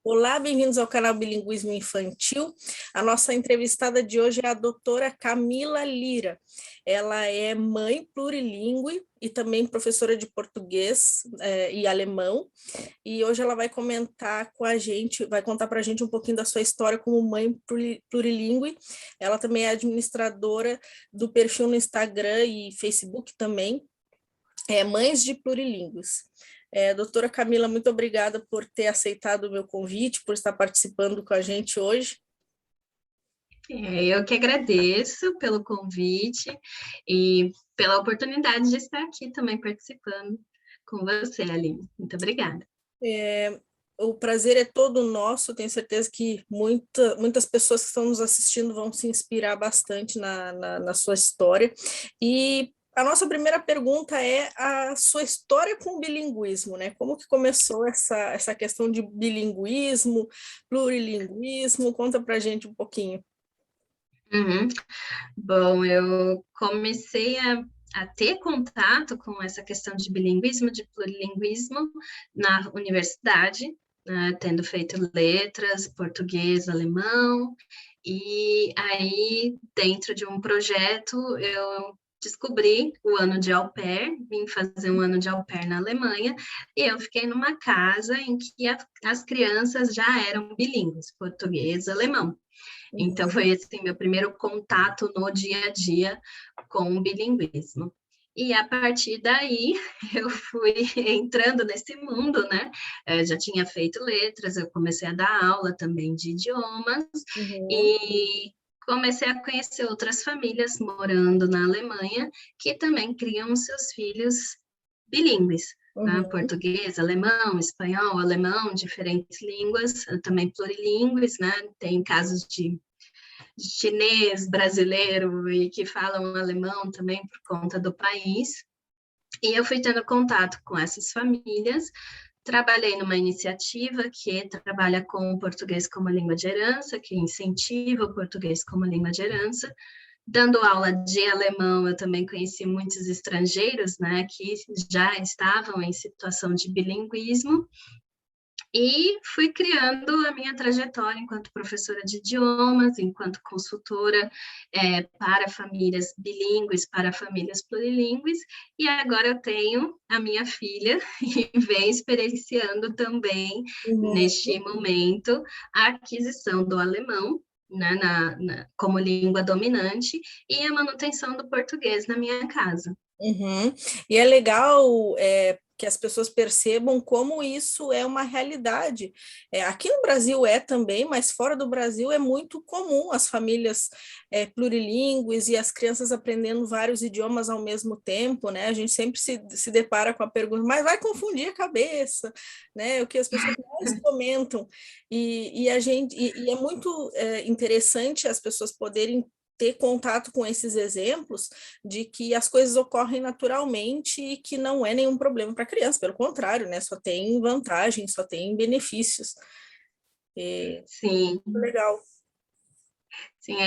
Olá, bem-vindos ao canal Bilinguismo Infantil. A nossa entrevistada de hoje é a doutora Camila Lira. Ela é mãe plurilíngue e também professora de português e alemão. E hoje ela vai comentar com a gente, vai contar para a gente um pouquinho da sua história como mãe plurilíngue. Ela também é administradora do perfil no Instagram e Facebook também, Mães de Plurilíngues. Doutora Camila, muito obrigada por ter aceitado o meu convite, por estar participando com a gente hoje. Eu que agradeço pelo convite e pela oportunidade de estar aqui também participando com você, Aline. Muito obrigada. O prazer é todo nosso, tenho certeza que muitas pessoas que estão nos assistindo vão se inspirar bastante na sua história. E a nossa primeira pergunta é a sua história com o bilinguismo, né? Como que começou essa questão de bilinguismo, plurilinguismo? Conta pra gente um pouquinho. Bom, eu comecei a ter contato com essa questão de bilinguismo, de plurilinguismo na universidade, né, tendo feito letras, português, alemão, e aí, dentro de um projeto, eu descobri o ano de au pair, vim fazer um ano de au pair na Alemanha, e eu fiquei numa casa em que as crianças já eram bilíngues, português, alemão. Então, foi assim, meu primeiro contato no dia a dia com o bilinguismo. E a partir daí, eu fui entrando nesse mundo, né? Eu já tinha feito letras, eu comecei a dar aula também de idiomas, e comecei a conhecer outras famílias morando na Alemanha, que também criam seus filhos bilíngues. Tá? Português, alemão, espanhol, alemão, diferentes línguas, também plurilíngues, né? Tem casos de chinês, brasileiro e que falam alemão também por conta do país. E eu fui tendo contato com essas famílias, trabalhei numa iniciativa que trabalha com o português como língua de herança, que incentiva o português como língua de herança. Dando aula de alemão, eu também conheci muitos estrangeiros, né, que já estavam em situação de bilinguismo, e fui criando a minha trajetória enquanto professora de idiomas, enquanto consultora para famílias bilíngues, para famílias plurilíngues, e agora eu tenho a minha filha e venho experienciando também, neste momento, a aquisição do alemão, né, como língua dominante, e a manutenção do português na minha casa. E é legal que as pessoas percebam como isso é uma realidade. Aqui no Brasil é também, mas fora do Brasil é muito comum as famílias plurilíngues e as crianças aprendendo vários idiomas ao mesmo tempo, né? A gente sempre se depara com a pergunta, mas vai confundir a cabeça, né? O que as pessoas mais comentam. E é muito interessante as pessoas poderem ter contato com esses exemplos de que as coisas ocorrem naturalmente e que não é nenhum problema para a criança, pelo contrário, né? Só tem vantagens, só tem benefícios. Sim. Legal. Sim,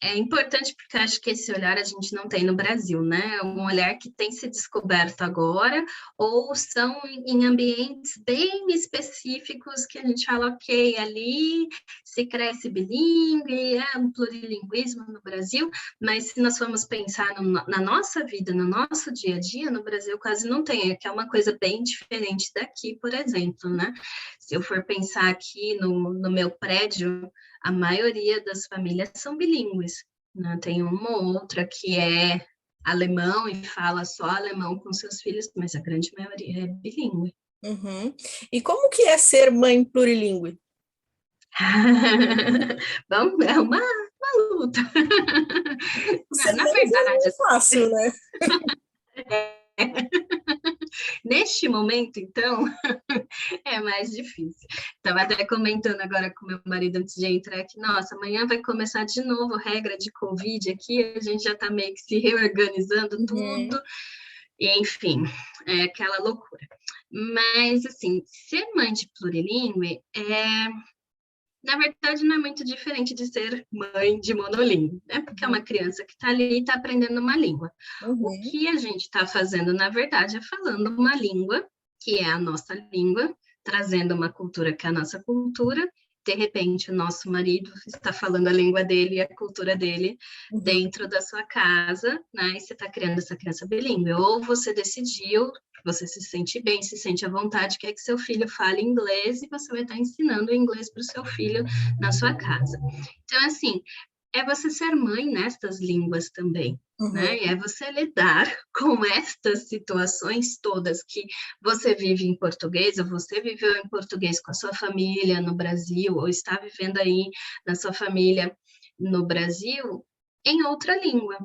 é importante porque acho que esse olhar a gente não tem no Brasil, né? É um olhar que tem se descoberto agora, ou são em ambientes bem específicos que a gente fala, ok, ali se cresce bilíngue, é um plurilinguismo no Brasil, mas se nós formos pensar na nossa vida, no nosso dia a dia, no Brasil quase não tem, que é uma coisa bem diferente daqui, por exemplo, né? Se eu for pensar aqui no meu prédio, a maioria das famílias são bilíngues, né? Tem uma ou outra que é alemão e fala só alemão com seus filhos, mas a grande maioria é bilíngue. E como que é ser mãe plurilíngue? Bom, é uma luta. Na verdade, é fácil, né? Neste momento, então, é mais difícil. Estava até comentando agora com meu marido antes de entrar que, nossa, amanhã vai começar de novo regra de Covid aqui, a gente já está meio que se reorganizando tudo, e, enfim, é aquela loucura. Mas, assim, ser mãe de plurilíngue na verdade, não é muito diferente de ser mãe de monolíngue, né? Porque é uma criança que está ali e está aprendendo uma língua. O que a gente está fazendo, na verdade, é falando uma língua, que é a nossa língua, trazendo uma cultura que é a nossa cultura, de repente o nosso marido está falando a língua dele e a cultura dele dentro da sua casa, né? E você está criando essa criança bilíngue. Ou você decidiu, você se sente bem, se sente à vontade, quer que seu filho fale inglês e você vai estar ensinando inglês para o seu filho na sua casa. Então, assim, é você ser mãe nestas línguas também, né? E é você lidar com estas situações todas que você vive em português, ou você viveu em português com a sua família no Brasil, ou está vivendo aí na sua família no Brasil, em outra língua.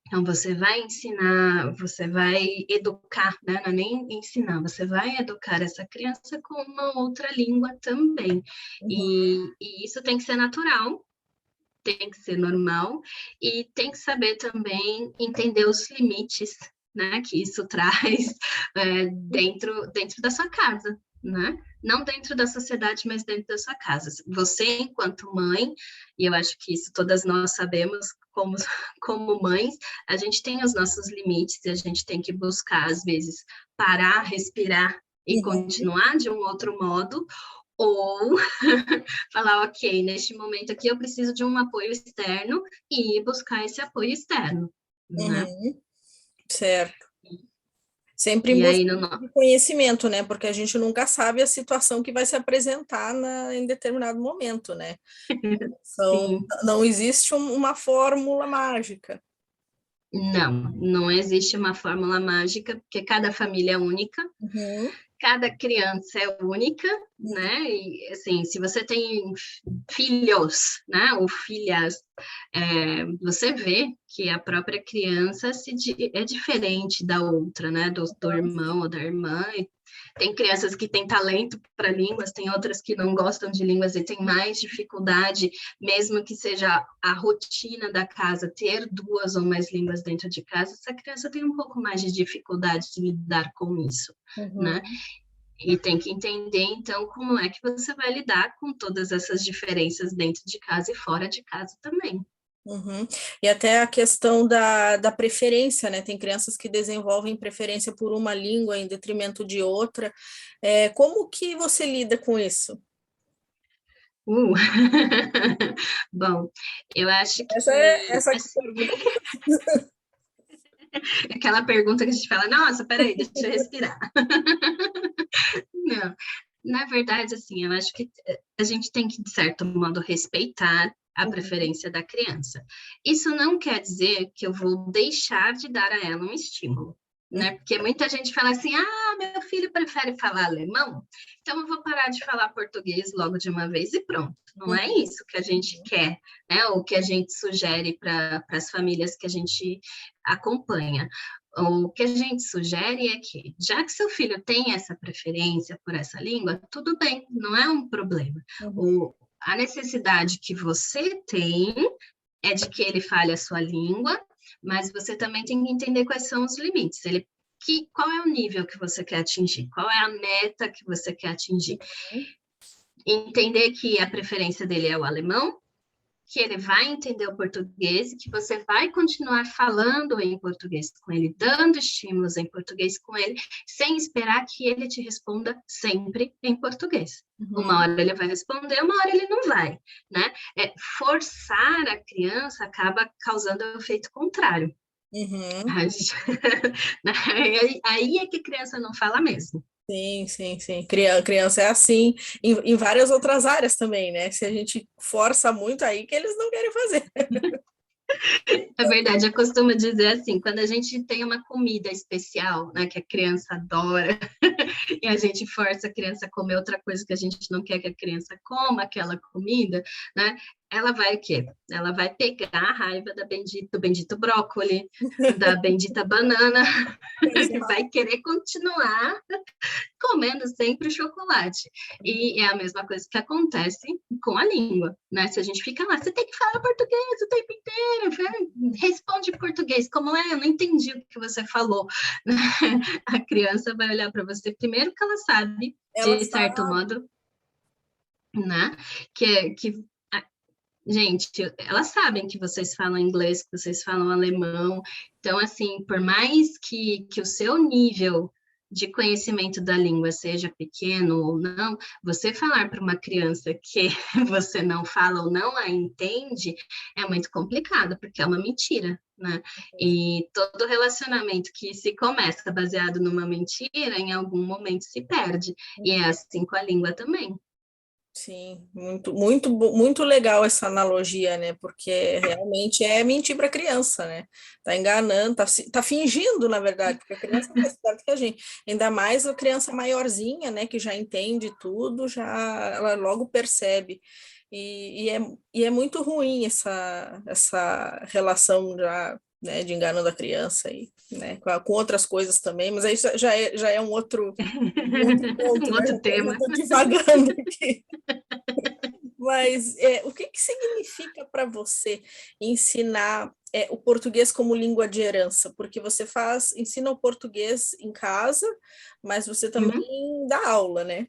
Então, você vai ensinar, você vai educar, né? Não é nem ensinar, você vai educar essa criança com uma outra língua também. E isso tem que ser natural, tem que ser normal e tem que saber também entender os limites, né, que isso traz dentro da sua casa, né? Não dentro da sociedade, mas dentro da sua casa. Você, enquanto mãe, e eu acho que isso todas nós sabemos, como mães, a gente tem os nossos limites e a gente tem que buscar, às vezes, parar, respirar e continuar de um outro modo, ou falar, ok, neste momento aqui eu preciso de um apoio externo e buscar esse apoio externo, né? Certo. Sempre em E busca aí, de conhecimento, né? Porque a gente nunca sabe a situação que vai se apresentar em determinado momento, né? sim, Não existe uma fórmula mágica. não existe uma fórmula mágica, porque cada família é única, cada criança é única, né? E, assim, se você tem filhos, né, ou filhas, você vê que a própria criança é diferente da outra, né, do irmão ou da irmã. E tem crianças que têm talento para línguas, tem outras que não gostam de línguas e têm mais dificuldade, mesmo que seja a rotina da casa, ter 2 ou mais línguas dentro de casa, essa criança tem um pouco mais de dificuldade de lidar com isso, né? E tem que entender, então, como é que você vai lidar com todas essas diferenças dentro de casa e fora de casa também. E até a questão da preferência, né? Tem crianças que desenvolvem preferência por uma língua em detrimento de outra. Como que você lida com isso? Bom, eu acho Essa que essa assim, pergunta. aquela pergunta que a gente fala, nossa, peraí, deixa eu respirar. Não, na verdade, assim, eu acho que a gente tem que, de certo modo, respeitar a preferência da criança. Isso não quer dizer que eu vou deixar de dar a ela um estímulo, né? Porque muita gente fala assim, meu filho prefere falar alemão, então eu vou parar de falar português logo de uma vez e pronto. Não é isso que a gente quer, né? Ou que a gente sugere para as famílias que a gente acompanha. O que a gente sugere é que, já que seu filho tem essa preferência por essa língua, tudo bem, não é um problema. A necessidade que você tem é de que ele fale a sua língua, mas você também tem que entender quais são os limites. Qual é o nível que você quer atingir? Qual é a meta que você quer atingir? Entender que a preferência dele é o alemão, que ele vai entender o português e que você vai continuar falando em português com ele, dando estímulos em português com ele, sem esperar que ele te responda sempre em português. Uma hora ele vai responder, uma hora ele não vai, né? Forçar a criança acaba causando o efeito contrário. Aí é que a criança não fala mesmo. Sim, sim, sim. Criança é assim em várias outras áreas também, né? Se a gente força muito aí que eles não querem fazer. É verdade, eu costumo dizer assim, quando a gente tem uma comida especial, né, que a criança adora, e a gente força a criança a comer outra coisa que a gente não quer que a criança coma aquela comida, né? Ela vai o quê? Ela vai pegar a raiva do bendito brócoli, da bendita banana, e vai querer continuar comendo sempre o chocolate. E é a mesma coisa que acontece com a língua, né? Se a gente fica lá, você tem que falar português o tempo inteiro, responde em português, como é? Eu não entendi o que você falou. A criança vai olhar para você, primeiro que ela sabe, de certo modo, né? Gente, elas sabem que vocês falam inglês, que vocês falam alemão. Então, assim, por mais que o seu nível de conhecimento da língua, seja pequeno ou não, você falar para uma criança que você não fala ou não a entende é muito complicado, porque é uma mentira, né? E todo relacionamento que se começa baseado numa mentira, em algum momento se perde. E é assim com a língua também. Sim, muito legal essa analogia, né? Porque realmente é mentir para a criança, né? Tá enganando, tá fingindo, na verdade, porque a criança é mais perto que a gente. Ainda mais a criança maiorzinha, né? Que já entende tudo, já ela logo percebe. E é muito ruim essa relação já, né, de engano da criança e, né, com outras coisas também, mas aí já é um outro ponto, Um né? outro Já tema. estou divagando aqui. Mas o que que significa para você ensinar o português como língua de herança? Porque você ensina o português em casa, mas você também Uhum. dá aula, né?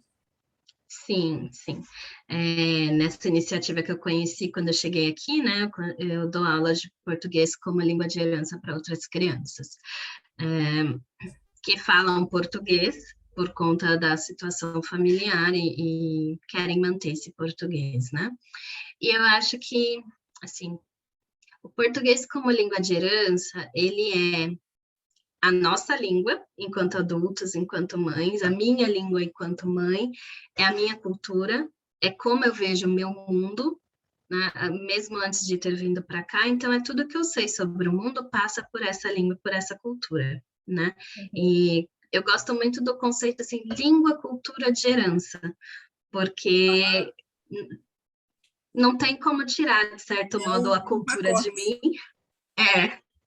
Sim, sim. Nessa iniciativa que eu conheci quando eu cheguei aqui, né, eu dou aulas de português como língua de herança para outras crianças, que falam português por conta da situação familiar e querem manter esse português, né? E eu acho que, assim, o português como língua de herança, ele é a nossa língua, enquanto adultos, enquanto mães, a minha língua enquanto mãe, é a minha cultura, é como eu vejo o meu mundo, né? Mesmo antes de ter vindo para cá, então é tudo que eu sei sobre o mundo passa por essa língua, por essa cultura, né? Uhum. E eu gosto muito do conceito assim, língua, cultura de herança, porque não tem como tirar, de certo É modo, a um cultura de pacote. mim.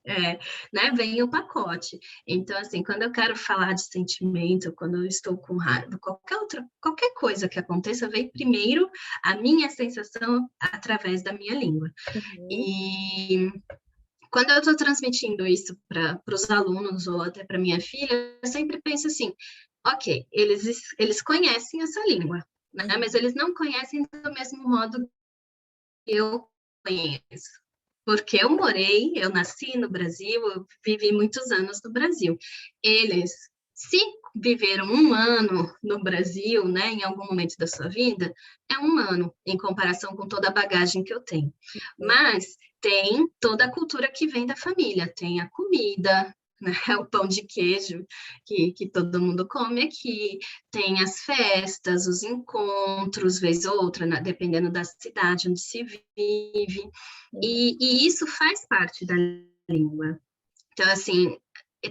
É, né? Vem o pacote. Então, assim, quando eu quero falar de sentimento, quando eu estou com raiva, qualquer coisa que aconteça, vem primeiro a minha sensação através da minha língua. Uhum. E quando eu estou transmitindo isso para os alunos ou até para minha filha, eu sempre penso assim, ok, eles conhecem essa língua, né? Mas Uhum. eles não conhecem do mesmo modo que eu conheço. Porque eu nasci no Brasil, eu vivi muitos anos no Brasil. Eles, se viveram um ano no Brasil, né, em algum momento da sua vida, é um ano, em comparação com toda a bagagem que eu tenho. Mas tem toda a cultura que vem da família, tem a comida, né, o pão de queijo que todo mundo come aqui, tem as festas, os encontros, vez ou outra, né, dependendo da cidade onde se vive. Uhum. E isso faz parte da língua. Então, assim,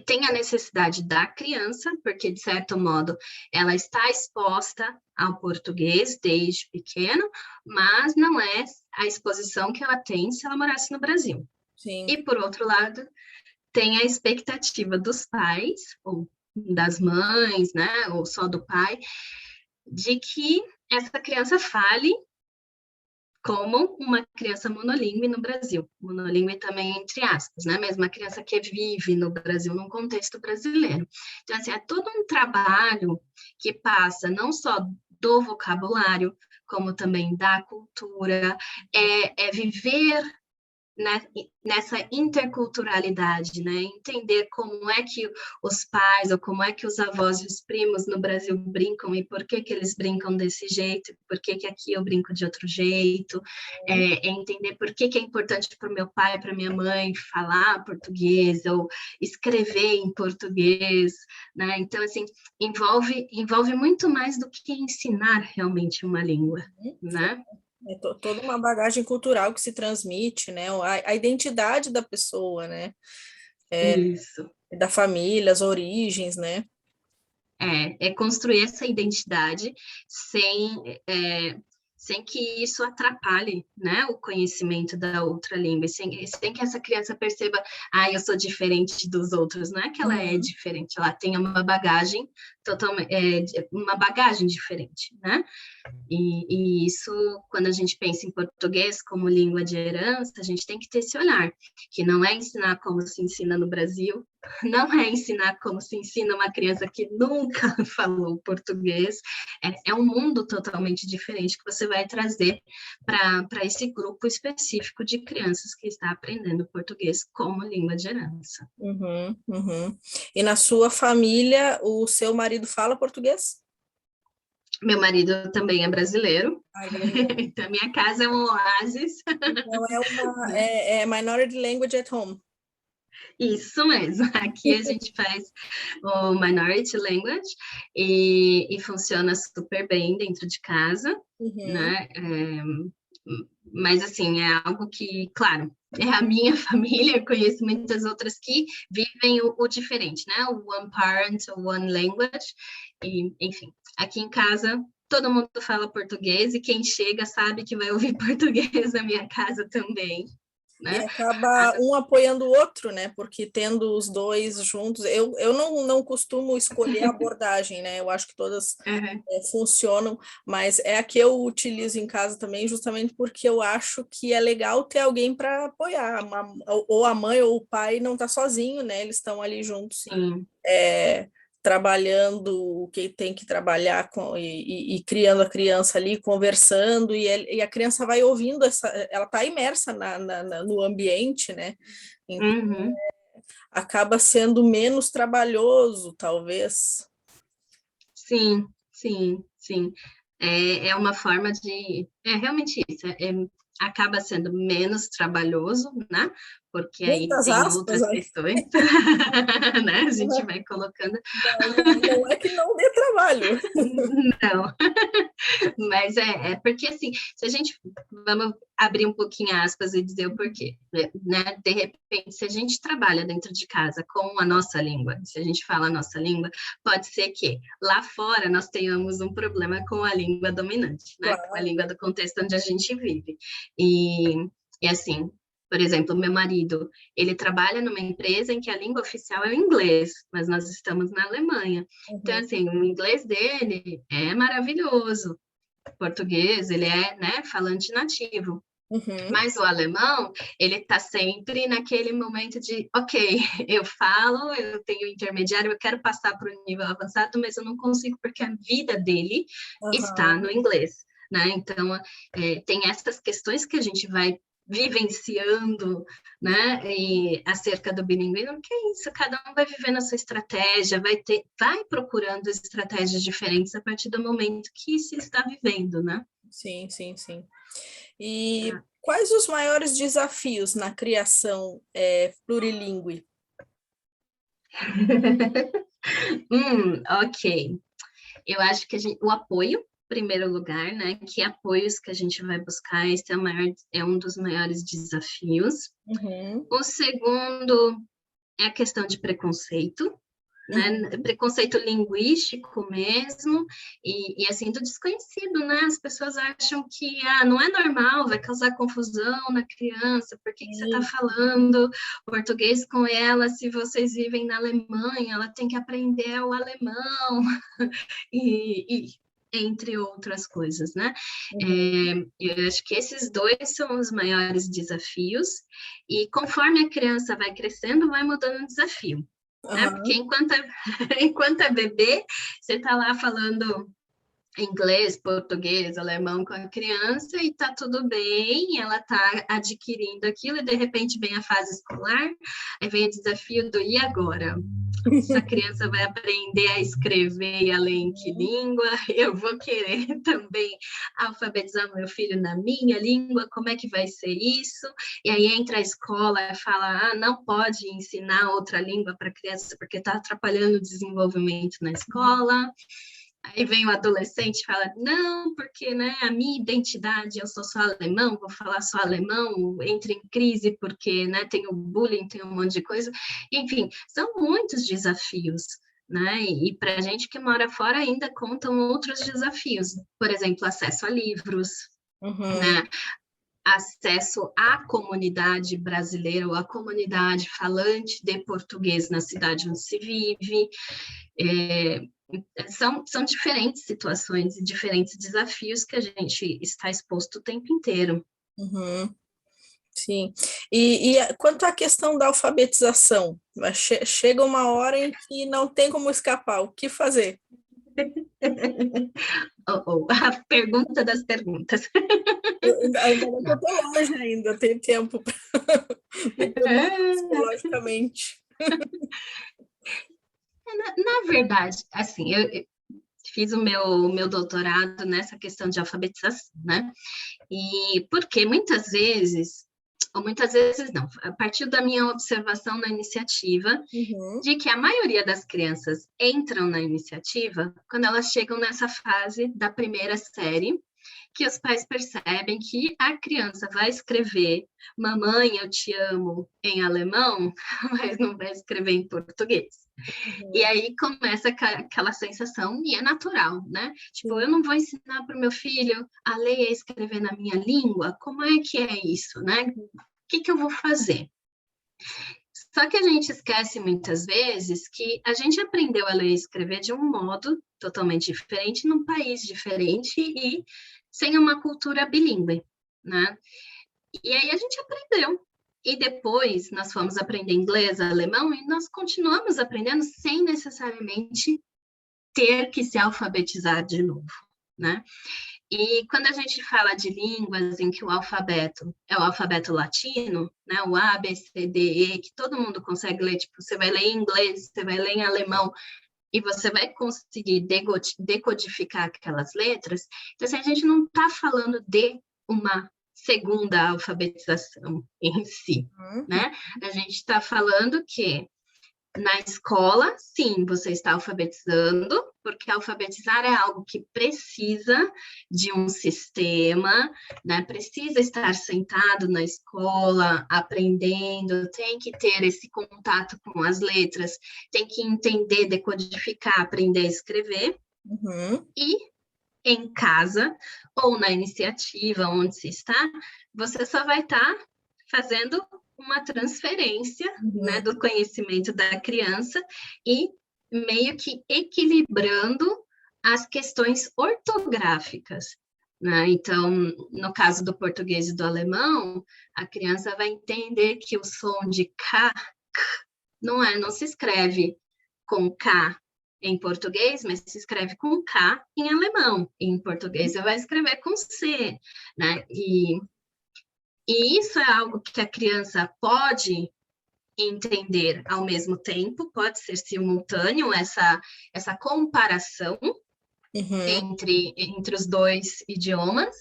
tem a necessidade da criança, porque, de certo modo, ela está exposta ao português desde pequeno, mas não é a exposição que ela tem se ela morasse no Brasil. Sim. E, por outro lado, tem a expectativa dos pais, ou das mães, né, ou só do pai, de que essa criança fale como uma criança monolíngue no Brasil. Monolíngue também entre aspas, né? Mas uma criança que vive no Brasil, num contexto brasileiro. Então, assim, é todo um trabalho que passa não só do vocabulário, como também da cultura, é viver, né, nessa interculturalidade, né? Entender como é que os pais ou como é que os avós e os primos no Brasil brincam e por que que eles brincam desse jeito, por que que aqui eu brinco de outro jeito, entender por que que é importante para o meu pai, para minha mãe falar português ou escrever em português, né? Então, assim, envolve muito mais do que ensinar realmente uma língua, né? É toda uma bagagem cultural que se transmite, né? A identidade da pessoa, né? Isso. Da família, as origens, né? É construir essa identidade sem, sem que isso atrapalhe, né, o conhecimento da outra língua, sem que essa criança perceba, eu sou diferente dos outros. Não é que ela é Uhum. diferente, ela tem uma bagagem totalmente, uma bagagem diferente, né? E isso, quando a gente pensa em português como língua de herança, a gente tem que ter esse olhar, que não é ensinar como se ensina no Brasil, não é ensinar como se ensina uma criança que nunca falou português, é um mundo totalmente diferente que você vai trazer para esse grupo específico de crianças que está aprendendo português como língua de herança. Uhum, uhum. E na sua família, o seu marido fala português? Meu marido também é brasileiro, Ai, que legal. então minha casa é um oásis. Então é minority language at home. Isso mesmo, aqui a gente faz o Minority Language e funciona super bem dentro de casa, Uhum, né? Mas, assim, é algo que, claro, é a minha família, eu conheço muitas outras que vivem o diferente, né? O one parent, o one language, e, enfim, aqui em casa todo mundo fala português e quem chega sabe que vai ouvir português na minha casa também, e né? acaba um apoiando o outro, né? Porque tendo os dois juntos, eu não costumo escolher a abordagem, né? Eu acho que todas Uhum. funcionam, mas é a que eu utilizo em casa também, justamente porque eu acho que é legal ter alguém para apoiar, ou a mãe ou o pai não tá sozinho, né? Eles estão ali juntos. Sim. É, trabalhando o que tem que trabalhar e criando a criança ali, conversando, e a criança vai ouvindo, ela está imersa no ambiente, né? Então, Uhum. acaba sendo menos trabalhoso, talvez. Sim, sim, sim. É uma forma de. É realmente isso. Acaba sendo menos trabalhoso, né? Porque aí Muitas tem aspas, outras né? questões, né? A gente vai colocando. Não é que não dê trabalho. Não, mas é porque assim, se a gente vamos abrir um pouquinho aspas e dizer o porquê, né? De repente, se a gente trabalha dentro de casa com a nossa língua, se a gente fala a nossa língua, pode ser que lá fora nós tenhamos um problema com a língua dominante, né? Com a Claro. língua do contexto onde a gente vive. E assim, por exemplo, meu marido, ele trabalha numa empresa em que a língua oficial é o inglês, mas nós estamos na Alemanha. Então, Uhum, assim, o inglês dele é maravilhoso. Português, ele é, né, falante nativo. uhum. Mas o alemão, ele está sempre naquele momento de, ok, eu falo, eu tenho intermediário, eu quero passar para o nível avançado, mas eu não consigo porque a vida dele está Aham. no inglês, né? Então, tem essas questões que a gente vai vivenciando, né, e acerca do bilinguismo, que é isso, cada um vai vivendo a sua estratégia, vai procurando estratégias diferentes a partir do momento que se está vivendo, né? Sim, sim, sim. E quais os maiores desafios na criação plurilingüe? Ok. Eu acho que o apoio, em primeiro lugar, né? Que apoios que a gente vai buscar, esse é um dos maiores desafios. Uhum, O segundo é a questão de preconceito, né? uhum. Preconceito linguístico mesmo, e assim, do desconhecido, né? As pessoas acham que não é normal, vai causar confusão na criança, por que você está Sim. falando português com ela se vocês vivem na Alemanha, ela tem que aprender o alemão, e entre outras coisas, né? Uhum. Eu acho que esses dois são os maiores desafios, e conforme a criança vai crescendo, vai mudando o desafio, né? Porque Aham. enquanto é bebê, você está lá falando inglês, português, alemão com a criança e tá tudo bem, ela tá adquirindo aquilo e de repente vem a fase escolar, aí vem o desafio do e agora? Essa criança vai aprender a escrever e a ler em que língua? Eu vou querer também alfabetizar meu filho na minha língua, como é que vai ser isso? E aí entra a escola e fala, não pode ensinar outra língua para criança porque está atrapalhando o desenvolvimento na escola. Aí vem o adolescente e fala, não, porque né, a minha identidade, eu sou só alemão, vou falar só alemão, entra em crise porque né, tem o bullying, tem um monte de coisa. Enfim, são muitos desafios, né? E para a gente que mora fora ainda contam outros desafios. Por exemplo, acesso a livros, Uhum. né? acesso à comunidade brasileira ou à comunidade falante de português na cidade onde se vive. São diferentes situações e diferentes desafios que a gente está exposto o tempo inteiro. Uhum. Sim. E quanto à questão da alfabetização, chega uma hora em que não tem como escapar, o que fazer? A pergunta das perguntas. Ainda bem que eu estou longe ainda, tem tempo para me preparar psicologicamente. Na verdade, assim, eu fiz o meu doutorado nessa questão de alfabetização, né? E porque muitas vezes não, a partir da minha observação na iniciativa, Uhum. de que a maioria das crianças entram na iniciativa quando elas chegam nessa fase da primeira série, que os pais percebem que a criança vai escrever mamãe, eu te amo em alemão, mas não vai escrever em português. Uhum. E aí começa aquela sensação, e é natural, né? Tipo, Sim. eu não vou ensinar para o meu filho a ler e a escrever na minha língua, como é que é isso, né? O que eu vou fazer? Só que a gente esquece muitas vezes que a gente aprendeu a ler e escrever de um modo totalmente diferente, num país diferente e sem uma cultura bilíngue, né? E aí a gente aprendeu. E depois nós fomos aprender inglês, alemão, e nós continuamos aprendendo sem necessariamente ter que se alfabetizar de novo, né? E quando a gente fala de línguas em que o alfabeto é o alfabeto latino, né, o A, B, C, D, E, que todo mundo consegue ler, tipo, você vai ler em inglês, você vai ler em alemão, e você vai conseguir decodificar aquelas letras, então assim, a gente não está falando de uma segunda alfabetização em si, né? A gente está falando que na escola, sim, você está alfabetizando, porque alfabetizar é algo que precisa de um sistema, né? Precisa estar sentado na escola, aprendendo, tem que ter esse contato com as letras, tem que entender, decodificar, aprender a escrever. Uhum. E em casa ou na iniciativa onde se está, você só vai estar fazendo uma transferência, né, do conhecimento da criança e meio que equilibrando as questões ortográficas, né? Então, no caso do português e do alemão, a criança vai entender que o som de K não se escreve com K em português, mas se escreve com K em alemão. Em português, você vai escrever com C, né? E isso é algo que a criança pode entender ao mesmo tempo, pode ser simultâneo, essa comparação entre os dois idiomas,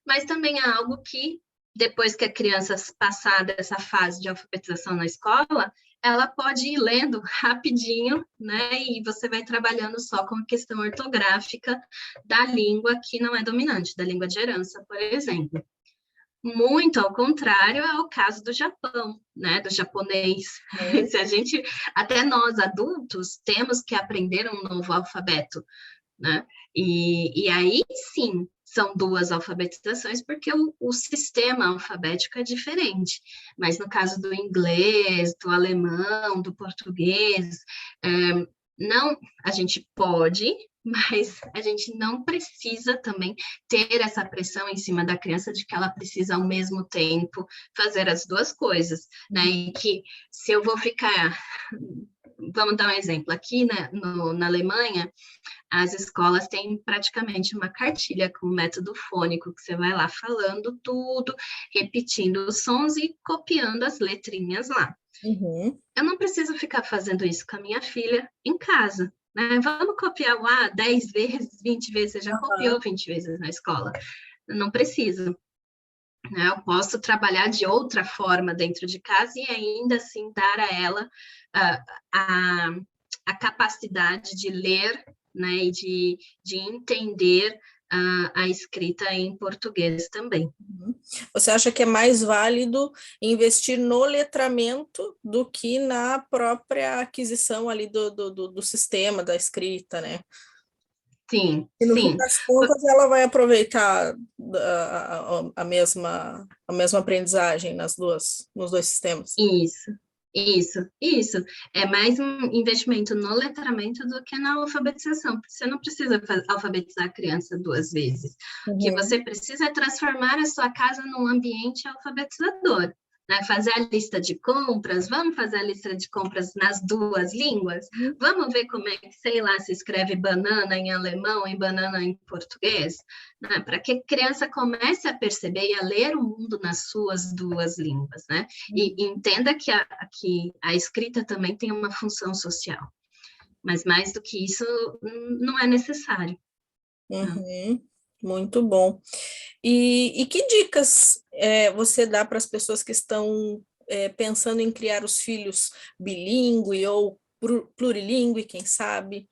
mas também é algo que, depois que a criança passar dessa fase de alfabetização na escola, ela pode ir lendo rapidinho, né? E você vai trabalhando só com a questão ortográfica da língua que não é dominante, da língua de herança, por exemplo. Muito ao contrário é o caso do Japão, né? Do japonês. Se a gente, até nós adultos, temos que aprender um novo alfabeto, né? E aí sim, são duas alfabetizações, porque o sistema alfabético é diferente. Mas no caso do inglês, do alemão, do português, não, a gente pode, mas a gente não precisa também ter essa pressão em cima da criança de que ela precisa ao mesmo tempo fazer as duas coisas, né? E que se eu vou ficar, vamos dar um exemplo, aqui na Alemanha, as escolas têm praticamente uma cartilha com o método fônico, que você vai lá falando tudo, repetindo os sons e copiando as letrinhas lá. Uhum. Eu não preciso ficar fazendo isso com a minha filha em casa, né? Vamos copiar o A 10 vezes, 20 vezes, você já copiou 20 vezes na escola. Eu não preciso. Né? Eu posso trabalhar de outra forma dentro de casa e ainda assim dar a ela a capacidade de ler, né, e de entender a escrita em português também. Você acha que é mais válido investir no letramento do que na própria aquisição ali do sistema, da escrita, né? Sim, E no fim sim. das contas, ela vai aproveitar a mesma aprendizagem nos dois sistemas. Isso, isso. É mais um investimento no letramento do que na alfabetização, porque você não precisa alfabetizar a criança duas vezes. O que Uhum. você precisa é transformar a sua casa num ambiente alfabetizador, né? Fazer a lista de compras, vamos fazer a lista de compras nas duas línguas? Vamos ver como é que, sei lá, se escreve banana em alemão e banana em português? Né? Para que a criança comece a perceber e a ler o mundo nas suas duas línguas, né? E entenda que a escrita também tem uma função social, mas mais do que isso, não é necessário. Né? Uhum. Muito bom. E que dicas você dá para as pessoas que estão pensando em criar os filhos bilíngue ou plurilingue, quem sabe?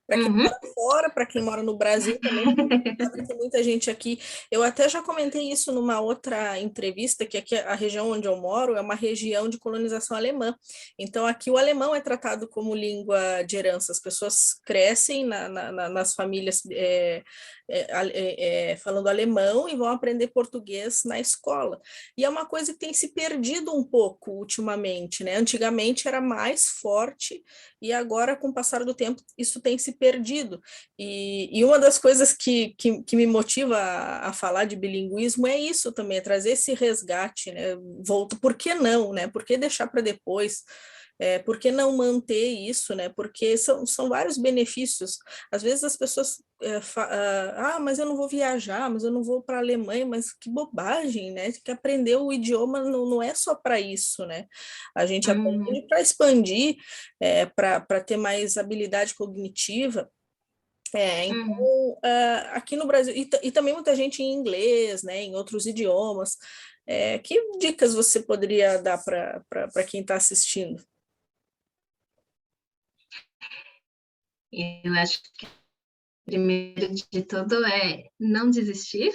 Para quem Uhum. mora fora, para quem mora no Brasil também, porque a gente sabe que tem muita gente aqui. Eu até já comentei isso numa outra entrevista, que aqui a região onde eu moro é uma região de colonização alemã. Então, aqui o alemão é tratado como língua de herança. As pessoas crescem nas famílias falando alemão e vão aprender português na escola. E é uma coisa que tem se perdido um pouco ultimamente, né? Antigamente era mais forte e agora, com o passar do tempo, isso tem se perdido. E uma das coisas que me motiva a falar de bilinguismo é isso também, é trazer esse resgate, né? Volto, por que não, né? Por que deixar para depois? Por que não manter isso, né? Porque são vários benefícios. Às vezes as pessoas mas eu não vou viajar, mas eu não vou para a Alemanha, mas que bobagem, né? Que aprender o idioma não é só para isso, né? A gente Uhum. aprende para expandir, para ter mais habilidade cognitiva. Então, Uhum. aqui no Brasil, e também muita gente em inglês, né, em outros idiomas. Que dicas você poderia dar para quem está assistindo? Eu acho que primeiro de tudo é não desistir,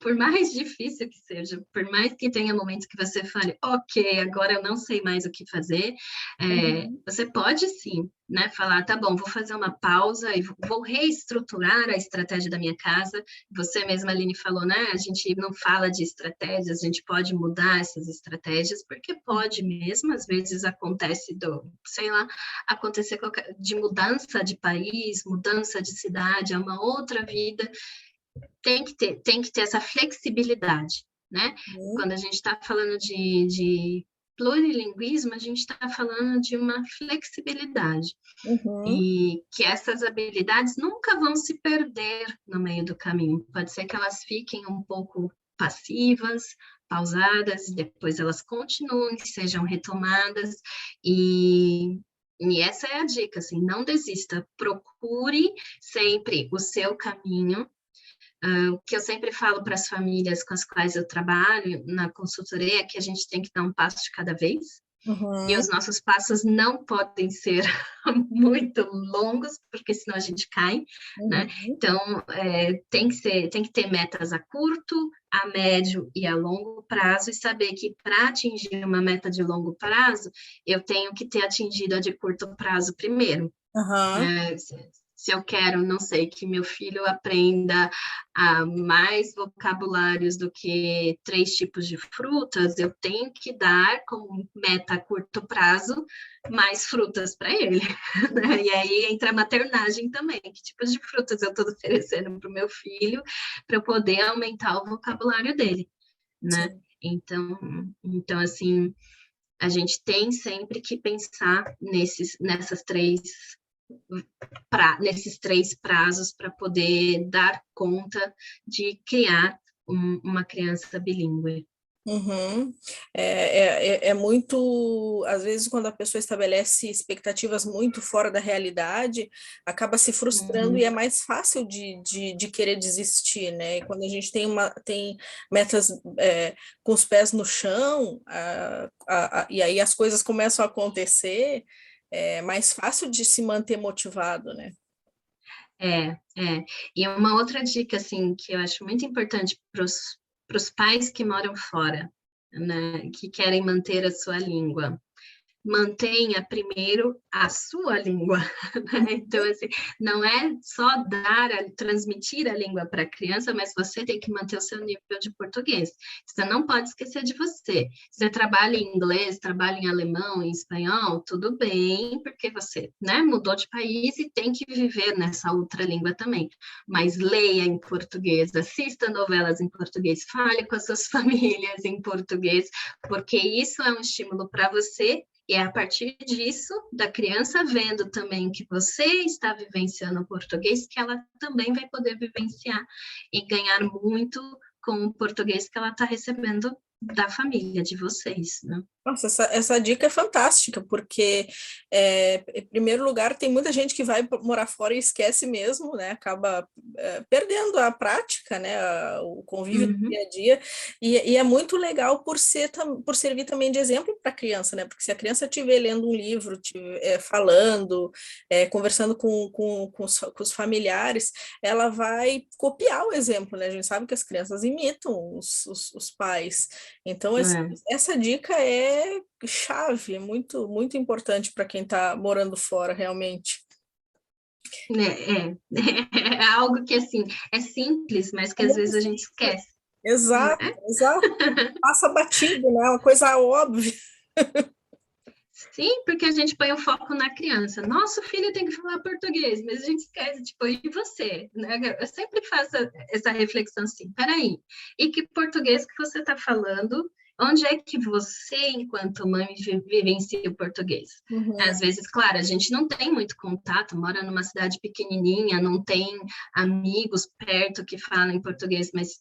por mais difícil que seja, por mais que tenha momentos que você fale, ok, agora eu não sei mais o que fazer, Uhum. você pode sim, né, falar, tá bom, vou fazer uma pausa e vou reestruturar a estratégia da minha casa. Você mesma, Aline, falou, né, a gente não fala de estratégias, a gente pode mudar essas estratégias, porque pode mesmo, às vezes acontece sei lá, acontecer de mudança de país, mudança de cidade, é uma outra vida, tem que ter essa flexibilidade, né? Uhum. Quando a gente está falando de plurilinguismo, a gente está falando de uma flexibilidade, Uhum. e que essas habilidades nunca vão se perder no meio do caminho. Pode ser que elas fiquem um pouco passivas, pausadas, e depois elas continuem, sejam retomadas, e essa é a dica, assim, não desista, procure sempre o seu caminho. O que eu sempre falo para as famílias com as quais eu trabalho na consultoria é que a gente tem que dar um passo de cada vez, e Uhum. os nossos passos não podem ser muito longos, porque senão a gente cai, né? Uhum. Então, tem que ter metas a curto, a médio e a longo prazo, e saber que para atingir uma meta de longo prazo, eu tenho que ter atingido a de curto prazo primeiro. Uhum. Se eu quero, não sei, que meu filho aprenda mais vocabulários do que 3 tipos de frutas, eu tenho que dar como meta a curto prazo mais frutas para ele. Né? E aí entra a maternagem também. Que tipos de frutas eu estou oferecendo para o meu filho para eu poder aumentar o vocabulário dele, né? Sim. Então, assim, a gente tem sempre que pensar nesses 3 prazos para poder dar conta de criar uma criança bilíngue. Uhum. É muito, às vezes, quando a pessoa estabelece expectativas muito fora da realidade, acaba se frustrando e Uhum. é mais fácil de querer desistir, né? E quando a gente tem metas com os pés no chão, e aí as coisas começam a acontecer, é mais fácil de se manter motivado, né? É. E uma outra dica, assim, que eu acho muito importante para os pais que moram fora, né, que querem manter a sua língua. mantenha primeiro a sua língua, né? Então, assim, não é só transmitir a língua para a criança, mas você tem que manter o seu nível de português. Você não pode esquecer de você. Você trabalha em inglês, trabalha em alemão, em espanhol, tudo bem, porque você, né, mudou de país e tem que viver nessa outra língua também. Mas leia em português, assista novelas em português, fale com as suas famílias em português, porque isso é um estímulo para você. E é a partir disso, da criança vendo também que você está vivenciando o português, que ela também vai poder vivenciar e ganhar muito com o português que ela está recebendo da família de vocês, né? Nossa, essa dica é fantástica, porque, em primeiro lugar, tem muita gente que vai morar fora e esquece mesmo, né? Acaba perdendo a prática, né? O convívio do dia a dia, e é muito legal por servir também de exemplo para a criança, né? Porque se a criança estiver lendo um livro, falando, conversando com os familiares, ela vai copiar o exemplo, né? A gente sabe que as crianças imitam os pais. Então, essa dica é chave, é muito, muito importante para quem está morando fora, realmente. É algo que, assim, é simples, mas que às vezes a gente esquece. Exato, exato. Passa batido, né? Uma coisa óbvia. Sim, porque a gente põe o foco na criança. Nosso filho tem que falar português, mas a gente esquece, tipo, e você? Né? Eu sempre faço essa reflexão assim, peraí, e que português que você está falando? Onde é que você, enquanto mãe, vivencia o português? Uhum. Às vezes, claro, a gente não tem muito contato, mora numa cidade pequenininha, não tem amigos perto que falam português, mas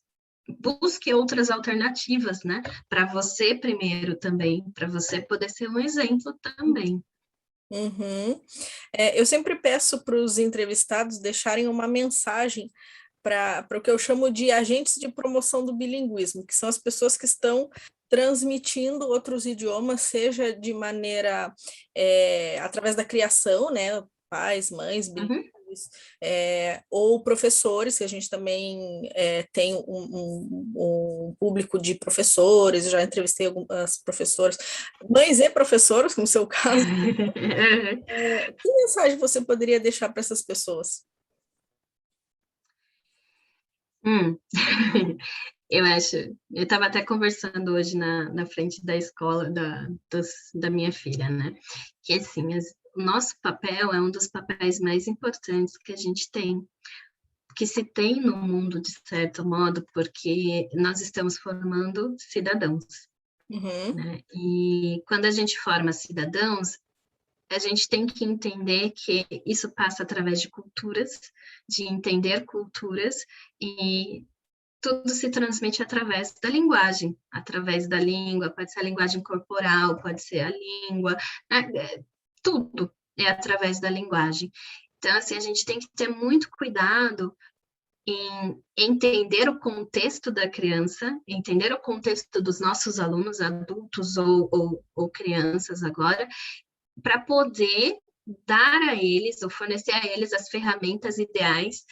busque outras alternativas, né? Para você primeiro também, para você poder ser um exemplo também. Uhum. Eu sempre peço para os entrevistados deixarem uma mensagem para o que eu chamo de agentes de promoção do bilinguismo, que são as pessoas que estão transmitindo outros idiomas, seja de maneira através da criação, né? Pais, mães, bilíngues, ou professores, que a gente também tem um público de professores, já entrevistei algumas professoras, mães e professoras, no seu caso. Que mensagem você poderia deixar para essas pessoas? Eu acho, eu estava até conversando hoje na frente da escola da minha filha, né? Que assim, o nosso papel é um dos papéis mais importantes que a gente tem, que se tem no mundo, de certo modo, porque nós estamos formando cidadãos, Uhum. né? E quando a gente forma cidadãos, a gente tem que entender que isso passa através de culturas, de entender culturas, e tudo se transmite através da linguagem, através da língua, pode ser a linguagem corporal, pode ser a língua, né? Tudo é através da linguagem. Então, assim, a gente tem que ter muito cuidado em entender o contexto da criança, entender o contexto dos nossos alunos, adultos ou crianças agora, para poder dar a eles, ou fornecer a eles as ferramentas ideais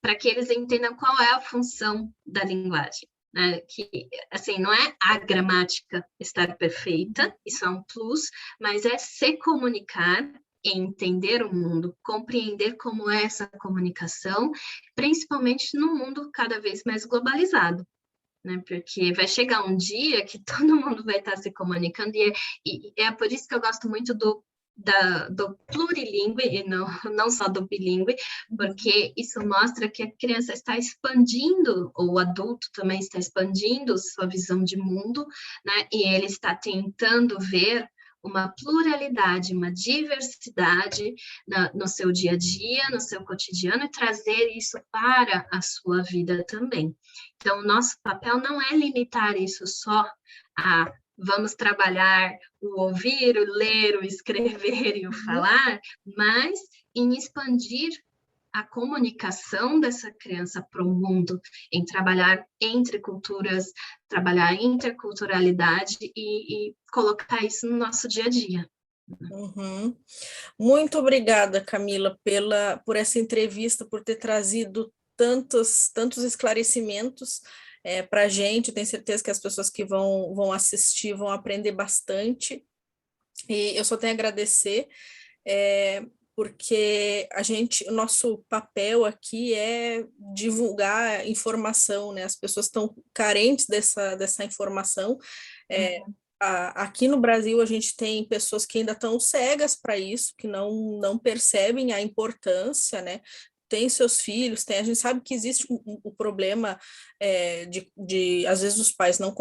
para que eles entendam qual é a função da linguagem. Né? Que, assim, não é a gramática estar perfeita, isso é um plus, mas é se comunicar, entender o mundo, compreender como é essa comunicação, principalmente num mundo cada vez mais globalizado. Né? Porque vai chegar um dia que todo mundo vai estar se comunicando, e é por isso que eu gosto muito do plurilingue e não só do bilíngue, porque isso mostra que a criança está expandindo, ou o adulto também está expandindo sua visão de mundo, né? E ele está tentando ver uma pluralidade, uma diversidade no seu dia a dia, no seu cotidiano, e trazer isso para a sua vida também. Então, o nosso papel não é limitar isso só a vamos trabalhar o ouvir, o ler, o escrever e o falar, mas em expandir a comunicação dessa criança para o mundo, em trabalhar entre culturas, trabalhar interculturalidade e colocar isso no nosso dia a dia. Uhum. Muito obrigada, Camila, por essa entrevista, por ter trazido tantos esclarecimentos para a gente. Tenho certeza que as pessoas que vão assistir vão aprender bastante. E eu só tenho a agradecer, é, porque o nosso papel aqui é divulgar informação, né? As pessoas estão carentes dessa informação. É, Uhum. aqui no Brasil, a gente tem pessoas que ainda estão cegas para isso, que não percebem a importância, né? Tem seus filhos, a gente sabe que existe o problema às vezes os pais não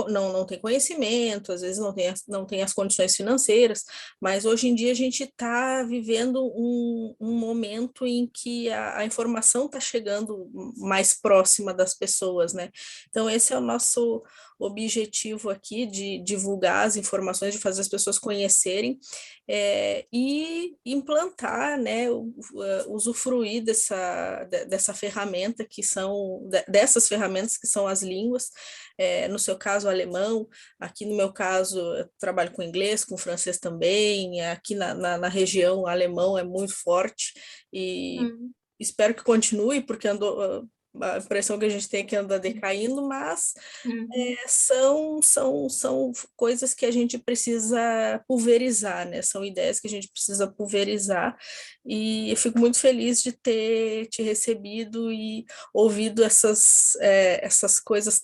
têm conhecimento, às vezes não tem as condições financeiras, mas hoje em dia a gente está vivendo um momento em que a informação está chegando mais próxima das pessoas, né? Então, esse é o nosso objetivo aqui de divulgar as informações, de fazer as pessoas conhecerem e implantar, né, usufruir dessa ferramenta dessas ferramentas que são as línguas, no seu caso, alemão, aqui no meu caso, eu trabalho com inglês, com francês também, aqui na região, o alemão é muito forte, e Uhum. espero que continue, porque a impressão que a gente tem é que anda decaindo, mas Uhum. são coisas que a gente precisa pulverizar, né? São ideias que a gente precisa pulverizar, e eu fico muito feliz de ter te recebido e ouvido essas coisas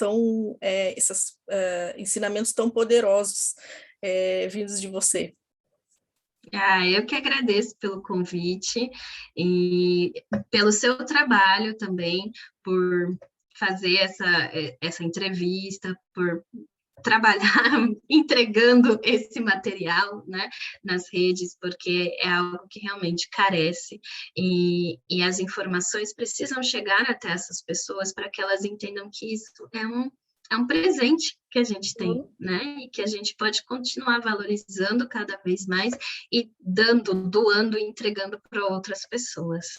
esses ensinamentos tão poderosos vindos de você. Eu que agradeço pelo convite e pelo seu trabalho também, por fazer essa entrevista, por trabalhar entregando esse material, né, nas redes, porque é algo que realmente carece, e as informações precisam chegar até essas pessoas para que elas entendam que isso é um presente que a gente tem, né, e que a gente pode continuar valorizando cada vez mais e doando e entregando para outras pessoas.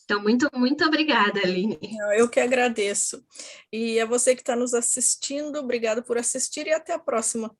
Então, muito, muito obrigada, Aline. Eu que agradeço. E a você que está nos assistindo, obrigado por assistir e até a próxima.